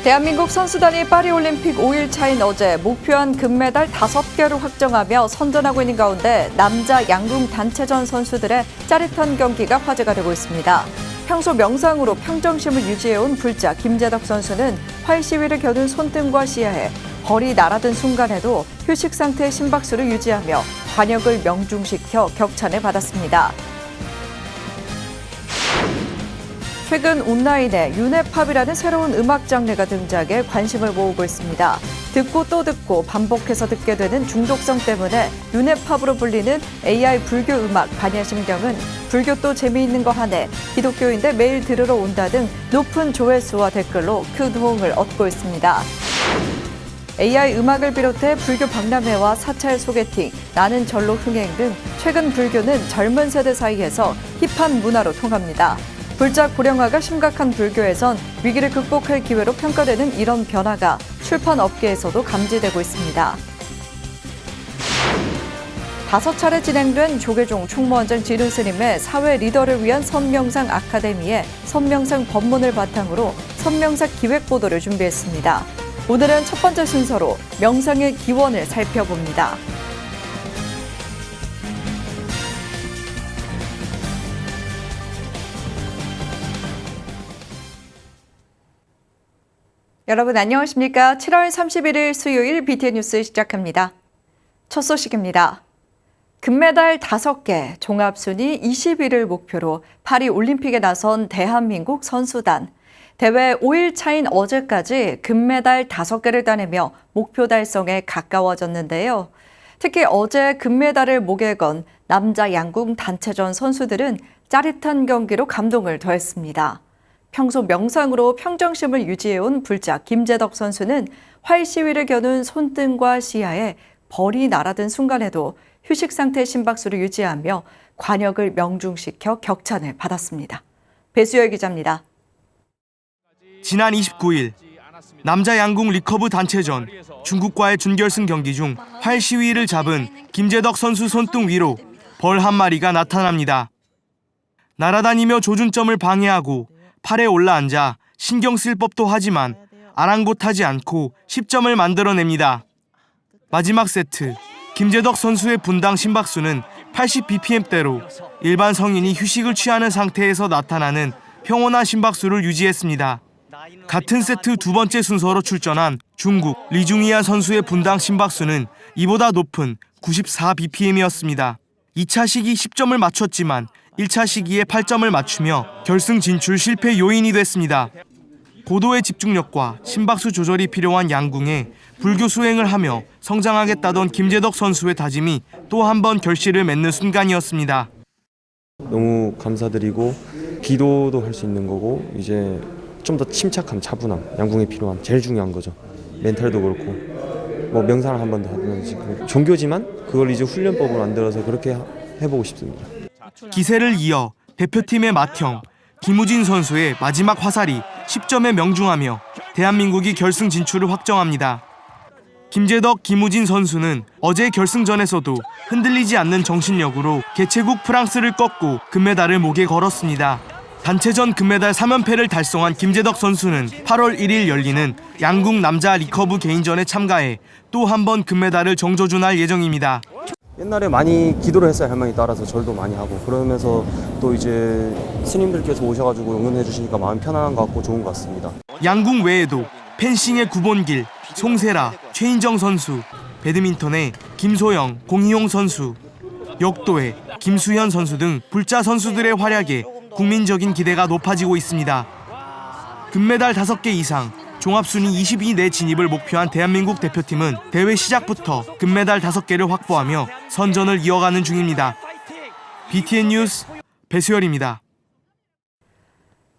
대한민국 선수단이 파리올림픽 5일차인 어제 목표한 금메달 5개를 확정하며 선전하고 있는 가운데 남자 양궁 단체전 선수들의 짜릿한 경기가 화제가 되고 있습니다. 평소 명상으로 평정심을 유지해온 불자 김재덕 선수는 활 시위를 겨눈 손등과 시야에 벌이 날아든 순간에도 휴식 상태의 심박수를 유지하며 관역을 명중시켜 격찬을 받았습니다. 최근 온라인에 유네팝이라는 새로운 음악 장르가 등장해 관심을 모으고 있습니다. 듣고 또 듣고 반복해서 듣게 되는 중독성 때문에 유네팝으로 불리는 AI 불교 음악 반야심경은 불교 또 재미있는 거 하네, 기독교인데 매일 들으러 온다 등 높은 조회수와 댓글로 큰 호응을 얻고 있습니다. AI 음악을 비롯해 불교 박람회와 사찰 소개팅, 나는 절로 흥행 등 최근 불교는 젊은 세대 사이에서 힙한 문화로 통합니다. 불작 고령화가 심각한 불교에선 위기를 극복할 기회로 평가되는 이런 변화가 출판 업계에서도 감지되고 있습니다. 5차례 진행된 조계종 총무원장 지륜스님의 사회 리더를 위한 선명상 아카데미에 선명상 법문을 바탕으로 선명상 기획보도를 준비했습니다. 오늘은 첫 번째 순서로 명상의 기원을 살펴봅니다. 여러분 안녕하십니까? 7월 31일 수요일 BTN 뉴스 시작합니다. 첫 소식입니다. 금메달 5개, 종합순위 20위를 목표로 파리 올림픽에 나선 대한민국 선수단. 대회 5일 차인 어제까지 금메달 5개를 따내며 목표 달성에 가까워졌는데요. 특히 어제 금메달을 목에 건 남자 양궁 단체전 선수들은 짜릿한 경기로 감동을 더했습니다. 평소 명상으로 평정심을 유지해온 불자 김재덕 선수는 활 시위를 겨눈 손등과 시야에 벌이 날아든 순간에도 휴식 상태의 심박수를 유지하며 관역을 명중시켜 격찬을 받았습니다. 배수열 기자입니다. 지난 29일 남자 양궁 리커브 단체전 중국과의 준결승 경기 중 활 시위를 잡은 김재덕 선수 손등 위로 벌 한 마리가 나타납니다. 날아다니며 조준점을 방해하고 팔에 올라앉아 신경 쓸 법도 하지만 아랑곳하지 않고 10점을 만들어냅니다. 마지막 세트, 김재덕 선수의 분당 심박수는 80bpm대로 일반 성인이 휴식을 취하는 상태에서 나타나는 평온한 심박수를 유지했습니다. 같은 세트 두 번째 순서로 출전한 중국 리중이아 선수의 분당 심박수는 이보다 높은 94bpm이었습니다. 2차 시기 10점을 맞췄지만 1차 시기에 8점을 맞추며 결승 진출 실패 요인이 됐습니다. 고도의 집중력과 심박수 조절이 필요한 양궁에 불교 수행을 하며 성장하겠다던 김재덕 선수의 다짐이 또 한 번 결실을 맺는 순간이었습니다. 너무 감사드리고 기도도 할 수 있는 거고 이제 좀 더 침착함, 차분함, 양궁에 필요한 제일 중요한 거죠. 멘탈도 그렇고 뭐 명상을 한 번 더 하든지 종교지만 그걸 이제 훈련법으로 만들어서 그렇게 해보고 싶습니다. 기세를 이어 대표팀의 맏형 김우진 선수의 마지막 화살이 10점에 명중하며 대한민국이 결승 진출을 확정합니다. 김재덕, 김우진 선수는 어제 결승전에서도 흔들리지 않는 정신력으로 개최국 프랑스를 꺾고 금메달을 목에 걸었습니다. 단체전 금메달 3연패를 달성한 김재덕 선수는 8월 1일 열리는 양궁 남자 리커브 개인전에 참가해 또 한 번 금메달을 정조준할 예정입니다. 옛날에 많이 기도를 했어요. 할머니 따라서 절도 많이 하고 그러면서 또 이제 스님들께서 오셔가지고 응원해 주시니까 마음이 편안한 것 같고 좋은 것 같습니다. 양궁 외에도 펜싱의 구본길, 송세라, 최인정 선수, 배드민턴의 김소영, 공희용 선수, 역도의 김수현 선수 등 불자 선수들의 활약에 국민적인 기대가 높아지고 있습니다. 금메달 5개 이상, 종합순위 20위 내 진입을 목표한 대한민국 대표팀은 대회 시작부터 금메달 5개를 확보하며 선전을 이어가는 중입니다. BTN 뉴스 배수열입니다.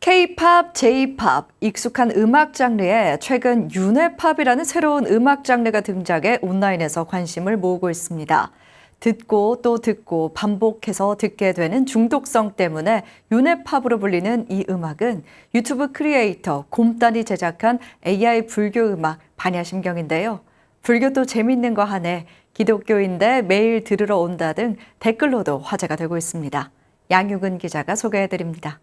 K-팝, J-팝, 익숙한 음악 장르에 최근 유네팝이라는 새로운 음악 장르가 등장해 온라인에서 관심을 모으고 있습니다. 듣고 또 듣고 반복해서 듣게 되는 중독성 때문에 유네팝으로 불리는 이 음악은 유튜브 크리에이터 곰단이 제작한 AI 불교 음악 반야심경인데요. 불교도 재밌는 거 하네, 기독교인데 매일 들으러 온다 등 댓글로도 화제가 되고 있습니다. 양유근 기자가 소개해드립니다.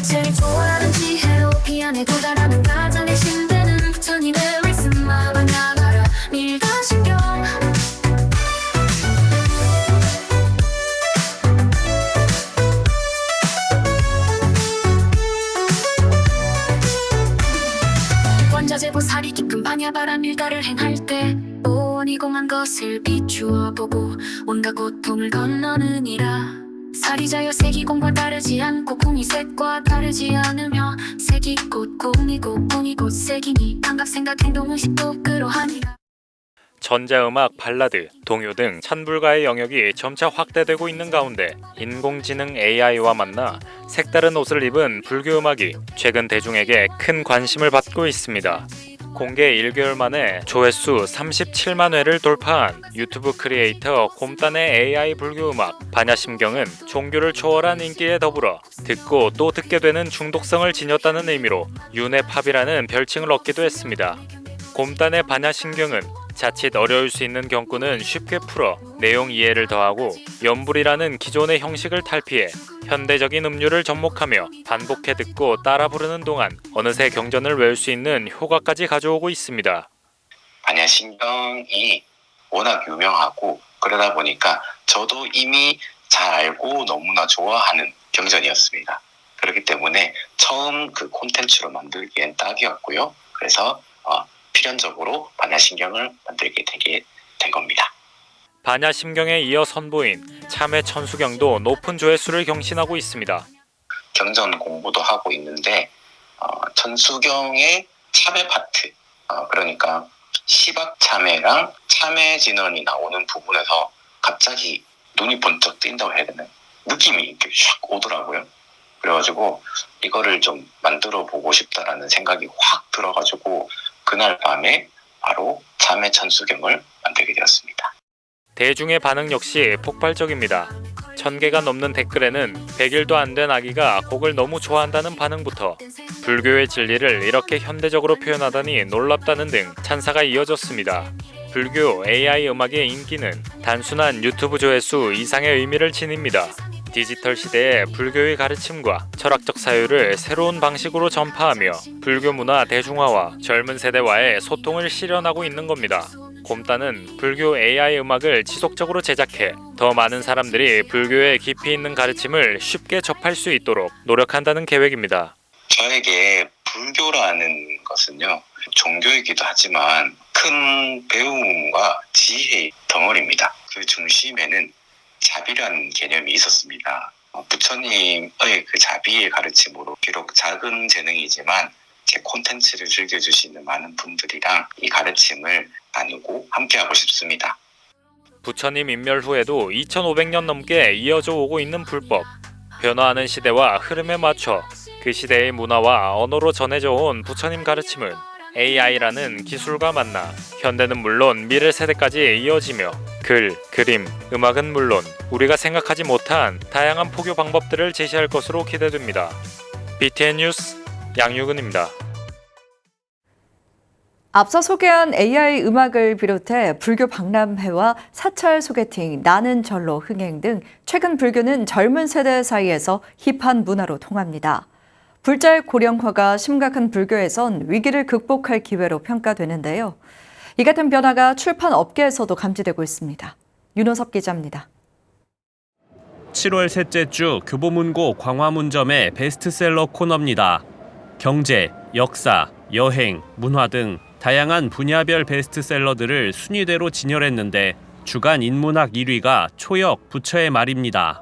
제일 좋아하는 지혜롭게 깊이 안에 도달하는 가장의 신대는 부처님의 말씀 마마 나가라 밀가신경 원자재보살이 깊은 반야바람 일가를 행할 때 오원이공한 것을 비추어 보고 온갖 고통을 건너느니라. 사리자여 색이공과 다르지 않고 공이 색과 다르지 않으며 색이 곧 공이고 공이 곧 색이니 감각 생각 행동 의식도 그러하니라. 전자음악, 발라드, 동요 등 찬불가의 영역이 점차 확대되고 있는 가운데 인공지능 AI와 만나 색다른 옷을 입은 불교 음악이 최근 대중에게 큰 관심을 받고 있습니다. 공개 1개월 만에 조회수 37만 회를 돌파한 유튜브 크리에이터 곰단의 AI 불교 음악 반야심경은 종교를 초월한 인기에 더불어 듣고 또 듣게 되는 중독성을 지녔다는 의미로 윤회팝이라는 별칭을 얻기도 했습니다. 곰단의 반야심경은 자칫 어려울 수 있는 경구는 쉽게 풀어 내용 이해를 더하고 연불이라는 기존의 형식을 탈피해 현대적인 음률을 접목하며 반복해 듣고 따라 부르는 동안 어느새 경전을 외울 수 있는 효과까지 가져오고 있습니다. 반야심경이 워낙 유명하고 그러다 보니까 저도 이미 잘 알고 너무나 좋아하는 경전이었습니다. 그렇기 때문에 처음 그 콘텐츠로 만들기엔 딱이었고요. 그래서 필연적으로 반야심경을 만들게 되게 된 겁니다. 반야심경에 이어 선보인 참회 천수경도 높은 조회수를 경신하고 있습니다. 경전 공부도 하고 있는데 천수경의 참회 파트, 그러니까 시박참회랑 참회진언이 나오는 부분에서 갑자기 눈이 번쩍 뜬다고 해야 되나요? 느낌이 이렇게 샥 오더라고요. 그래가지고 이거를 좀 만들어 보고 싶다라는 생각이 확 들어가지고 그날 밤에 바로 참회 천수경을 만들게 되었습니다. 대중의 반응 역시 폭발적입니다. 1000개가 넘는 댓글에는 100일도 안 된 아기가 곡을 너무 좋아한다는 반응부터 불교의 진리를 이렇게 현대적으로 표현하다니 놀랍다는 등 찬사가 이어졌습니다. 불교 AI 음악의 인기는 단순한 유튜브 조회수 이상의 의미를 지닙니다. 디지털 시대의 불교의 가르침과 철학적 사유를 새로운 방식으로 전파하며 불교 문화 대중화와 젊은 세대와의 소통을 실현하고 있는 겁니다. 곰단은 불교 AI 음악을 지속적으로 제작해 더 많은 사람들이 불교의 깊이 있는 가르침을 쉽게 접할 수 있도록 노력한다는 계획입니다. 저에게 불교라는 것은요, 종교이기도 하지만 큰 배움과 지혜의 덩어리입니다. 그 중심에는 자비라는 개념이 있었습니다. 부처님의 그 자비의 가르침으로 비록 작은 재능이지만 제 콘텐츠를 즐겨주시는 많은 분들이랑 이 가르침을 나누고 함께하고 싶습니다. 부처님 인멸 후에도 2500년 넘게 이어져 오고 있는 불법. 변화하는 시대와 흐름에 맞춰 그 시대의 문화와 언어로 전해져 온 부처님 가르침은 AI라는 기술과 만나 현대는 물론 미래 세대까지 이어지며 글, 그림, 음악은 물론 우리가 생각하지 못한 다양한 포교 방법들을 제시할 것으로 기대됩니다. BTN 뉴스 양유근입니다. 앞서 소개한 AI 음악을 비롯해 불교 박람회와 사찰 소개팅, 나는 절로 흥행 등 최근 불교는 젊은 세대 사이에서 힙한 문화로 통합니다. 불자의 고령화가 심각한 불교에선 위기를 극복할 기회로 평가되는데요. 이 같은 변화가 출판 업계에서도 감지되고 있습니다. 윤호섭 기자입니다. 7월 셋째 주 교보문고 광화문점의 베스트셀러 코너입니다. 경제, 역사, 여행, 문화 등 다양한 분야별 베스트셀러들을 순위대로 진열했는데 주간 인문학 1위가 초역 부처의 말입니다.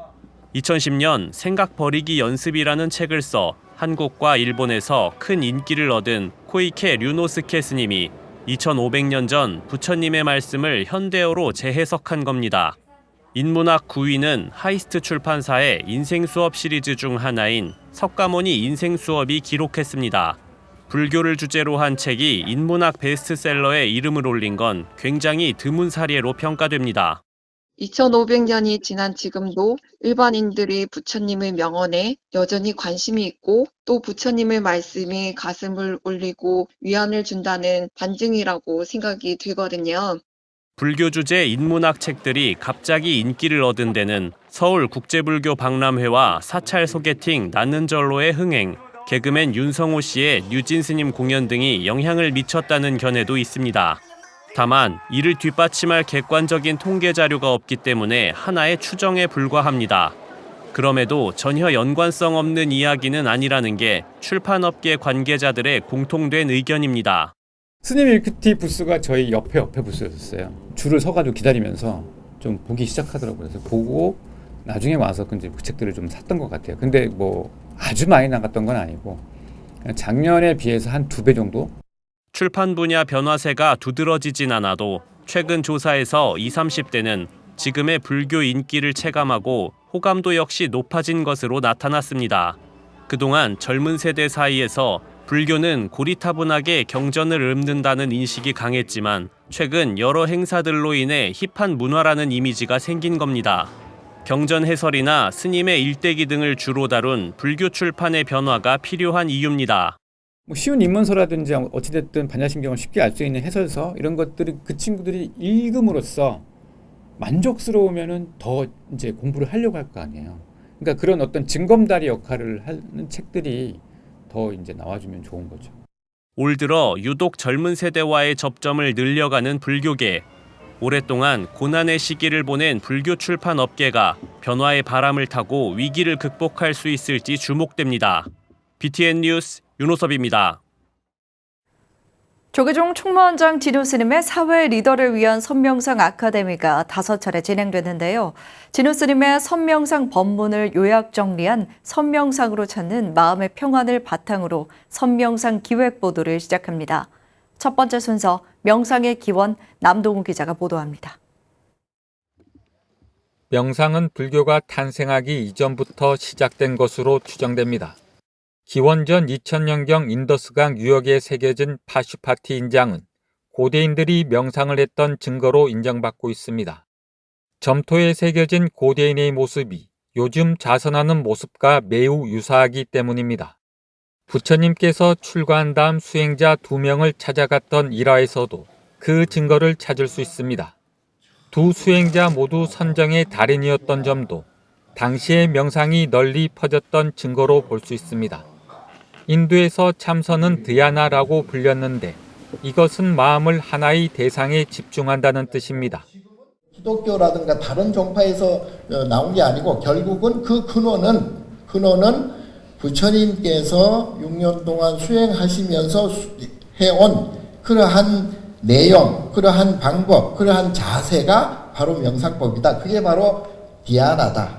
2010년 생각 버리기 연습이라는 책을 써 한국과 일본에서 큰 인기를 얻은 코이케 류노스케 스님이 2500년 전 부처님의 말씀을 현대어로 재해석한 겁니다. 인문학 9위는 하이스트 출판사의 인생수업 시리즈 중 하나인 석가모니 인생수업이 기록했습니다. 불교를 주제로 한 책이 인문학 베스트셀러에 이름을 올린 건 굉장히 드문 사례로 평가됩니다. 2500년이 지난 지금도 일반인들이 부처님의 명언에 여전히 관심이 있고 또 부처님의 말씀이 가슴을 울리고 위안을 준다는 반증이라고 생각이 되거든요. 불교 주제 인문학 책들이 갑자기 인기를 얻은 데는 서울 국제불교 박람회와 사찰 소개팅 나는 절로의 흥행, 개그맨 윤성호 씨의 뉴진 스님 공연 등이 영향을 미쳤다는 견해도 있습니다. 다만 이를 뒷받침할 객관적인 통계 자료가 없기 때문에 하나의 추정에 불과합니다. 그럼에도 전혀 연관성 없는 이야기는 아니라는 게 출판업계 관계자들의 공통된 의견입니다. 스님 밀크티 부스가 저희 옆에 부스였어요. 줄을 서가지고 기다리면서 좀 보기 시작하더라고요. 그래서 보고 나중에 와서 그 책들을 좀 샀던 것 같아요. 근데 뭐 아주 많이 나갔던 건 아니고 작년에 비해서 한 2배 정도? 출판 분야 변화세가 두드러지진 않아도 최근 조사에서 20, 30대는 지금의 불교 인기를 체감하고 호감도 역시 높아진 것으로 나타났습니다. 그동안 젊은 세대 사이에서 불교는 고리타분하게 경전을 읊는다는 인식이 강했지만 최근 여러 행사들로 인해 힙한 문화라는 이미지가 생긴 겁니다. 경전 해설이나 스님의 일대기 등을 주로 다룬 불교 출판의 변화가 필요한 이유입니다. 뭐 쉬운 입문서라든지 어찌됐든 반야심경을 쉽게 알 수 있는 해설서 이런 것들을 그 친구들이 읽음으로써 만족스러우면은 더 이제 공부를 하려고 할 거 아니에요. 그러니까 그런 어떤 징검다리 역할을 하는 책들이 더 이제 나와주면 좋은 거죠. 올 들어 유독 젊은 세대와의 접점을 늘려가는 불교계. 오랫동안 고난의 시기를 보낸 불교 출판 업계가 변화의 바람을 타고 위기를 극복할 수 있을지 주목됩니다. BTN 뉴스 윤호섭입니다. 조계종 총무원장 진우 스님의 사회 리더를 위한 선명상 아카데미가 5차례 진행됐는데요. 진우 스님의 선명상 법문을 요약 정리한 선명상으로 찾는 마음의 평안을 바탕으로 선명상 기획 보도를 시작합니다. 첫 번째 순서 명상의 기원 남동우 기자가 보도합니다. 명상은 불교가 탄생하기 이전부터 시작된 것으로 추정됩니다. 기원전 2000년경 인더스강 유역에 새겨진 파슈파티 인장은 고대인들이 명상을 했던 증거로 인정받고 있습니다. 점토에 새겨진 고대인의 모습이 요즘 자선하는 모습과 매우 유사하기 때문입니다. 부처님께서 출가한 다음 수행자 2명을 찾아갔던 일화에서도 그 증거를 찾을 수 있습니다. 두 수행자 모두 선정의 달인이었던 점도 당시의 명상이 널리 퍼졌던 증거로 볼 수 있습니다. 인도에서 참선은 드야나라고 불렸는데 이것은 마음을 하나의 대상에 집중한다는 뜻입니다. 기독교라든가 다른 종파에서 나온 게 아니고 결국은 그 근원은 부처님께서 6년 동안 수행하시면서 해온 그러한 내용, 그러한 방법, 그러한 자세가 바로 명상법이다. 그게 바로 디아나다.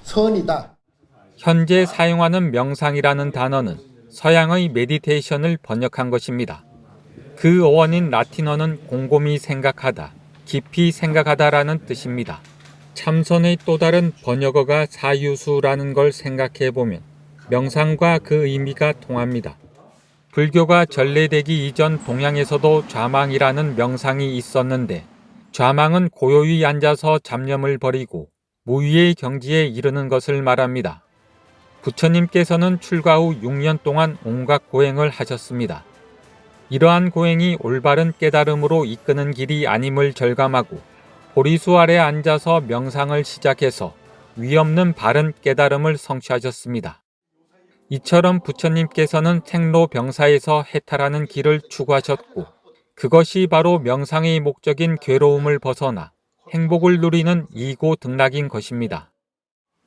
선이다. 현재 사용하는 명상이라는 단어는 서양의 메디테이션을 번역한 것입니다. 그 어원인 라틴어는 곰곰이 생각하다, 깊이 생각하다라는 뜻입니다. 참선의 또 다른 번역어가 사유수라는 걸 생각해보면 명상과 그 의미가 통합니다. 불교가 전래되기 이전 동양에서도 좌망이라는 명상이 있었는데 좌망은 고요히 앉아서 잡념을 버리고 무위의 경지에 이르는 것을 말합니다. 부처님께서는 출가 후 6년 동안 온갖 고행을 하셨습니다. 이러한 고행이 올바른 깨달음으로 이끄는 길이 아님을 절감하고 보리수 아래 앉아서 명상을 시작해서 위없는 바른 깨달음을 성취하셨습니다. 이처럼 부처님께서는 생로병사에서 해탈하는 길을 추구하셨고 그것이 바로 명상의 목적인 괴로움을 벗어나 행복을 누리는 이고등락인 것입니다.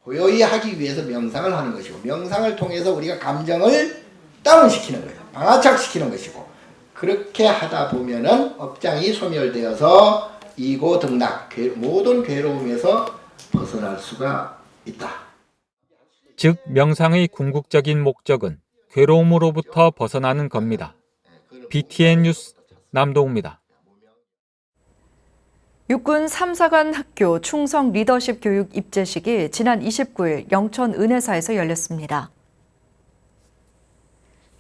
고요히 하기 위해서 명상을 하는 것이고 명상을 통해서 우리가 감정을 다운시키는 거예요. 방아착시키는 것이고 그렇게 하다 보면은 업장이 소멸되어서 이고등락, 모든 괴로움에서 벗어날 수가 있다. 즉 명상의 궁극적인 목적은 괴로움으로부터 벗어나는 겁니다. BTN 뉴스 남동우입니다. 육군 3사관 학교 충성 리더십 교육 입제식이 지난 29일 영천 은혜사에서 열렸습니다.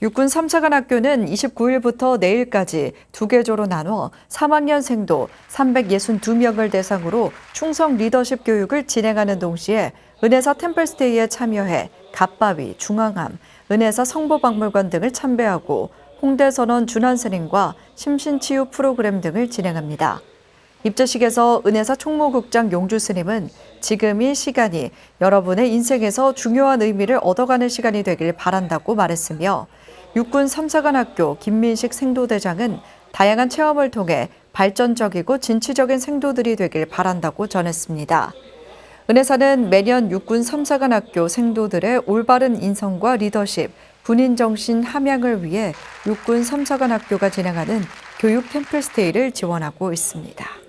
육군 3사관 학교는 29일부터 내일까지 2개조로 나눠 3학년생도 362명을 대상으로 충성 리더십 교육을 진행하는 동시에 은혜사 템플스테이에 참여해 갓바위, 중앙암, 은혜사 성보박물관 등을 참배하고 홍대선원 준환스님과 심신치유 프로그램 등을 진행합니다. 입제식에서 은혜사 총무국장 용주 스님은 지금 이 시간이 여러분의 인생에서 중요한 의미를 얻어가는 시간이 되길 바란다고 말했으며 육군 3사관 학교 김민식 생도대장은 다양한 체험을 통해 발전적이고 진취적인 생도들이 되길 바란다고 전했습니다. 은혜사는 매년 육군 3사관 학교 생도들의 올바른 인성과 리더십, 군인정신 함양을 위해 육군 3사관 학교가 진행하는 교육 템플스테이를 지원하고 있습니다.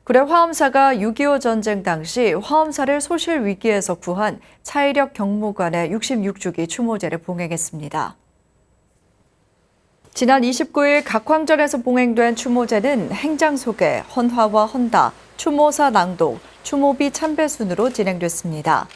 구례 화엄사가 6.25 전쟁 당시 화엄사를 소실 위기에서 구한 차이력 경무관의 66주기 추모제를 봉행했습니다. 지난 29일 각황전에서 봉행된 추모제는 행장 소개, 헌화와 헌다, 추모사 낭독, 추모비 참배 순으로 진행됐습니다.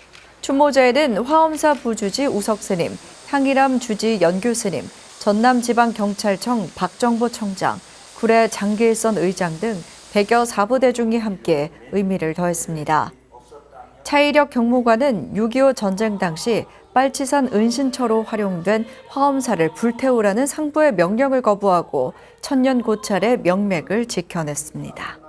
추모제에는 화엄사 부주지 우석스님, 향일암 주지 연규스님, 전남지방경찰청 박정보 청장, 구례 장길선 의장 등 100여 사부대중이 함께 의미를 더했습니다. 차이력 경무관은 6.25 전쟁 당시 빨치산 은신처로 활용된 화엄사를 불태우라는 상부의 명령을 거부하고 천년 고찰의 명맥을 지켜냈습니다.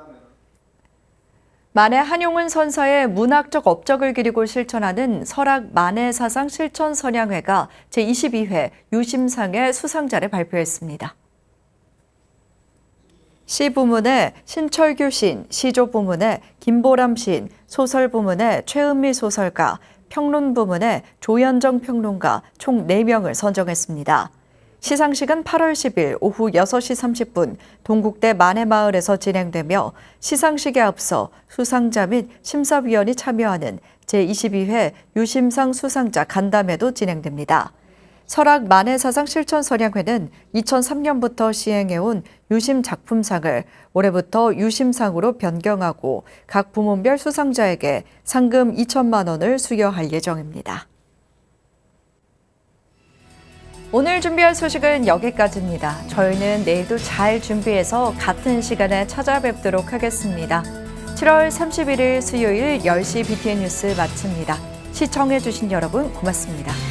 만해 한용운 선사의 문학적 업적을 기리고 실천하는 설악 만해사상 실천선양회가 제22회 유심상의 수상자를 발표했습니다. 시 부문의 신철규 시인, 시조 부문의 김보람 시인, 소설 부문의 최은미 소설가, 평론 부문의 조현정 평론가 총 4명을 선정했습니다. 시상식은 8월 10일 오후 6시 30분 동국대 만해마을에서 진행되며 시상식에 앞서 수상자 및 심사위원이 참여하는 제22회 유심상 수상자 간담회도 진행됩니다. 설악 만해사상 실천선양회는 2003년부터 시행해온 유심작품상을 올해부터 유심상으로 변경하고 각 부문별 수상자에게 상금 2천만 원을 수여할 예정입니다. 오늘 준비한 소식은 여기까지입니다. 저희는 내일도 잘 준비해서 같은 시간에 찾아뵙도록 하겠습니다. 7월 31일 수요일 10시 BTN 뉴스 마칩니다. 시청해주신 여러분 고맙습니다.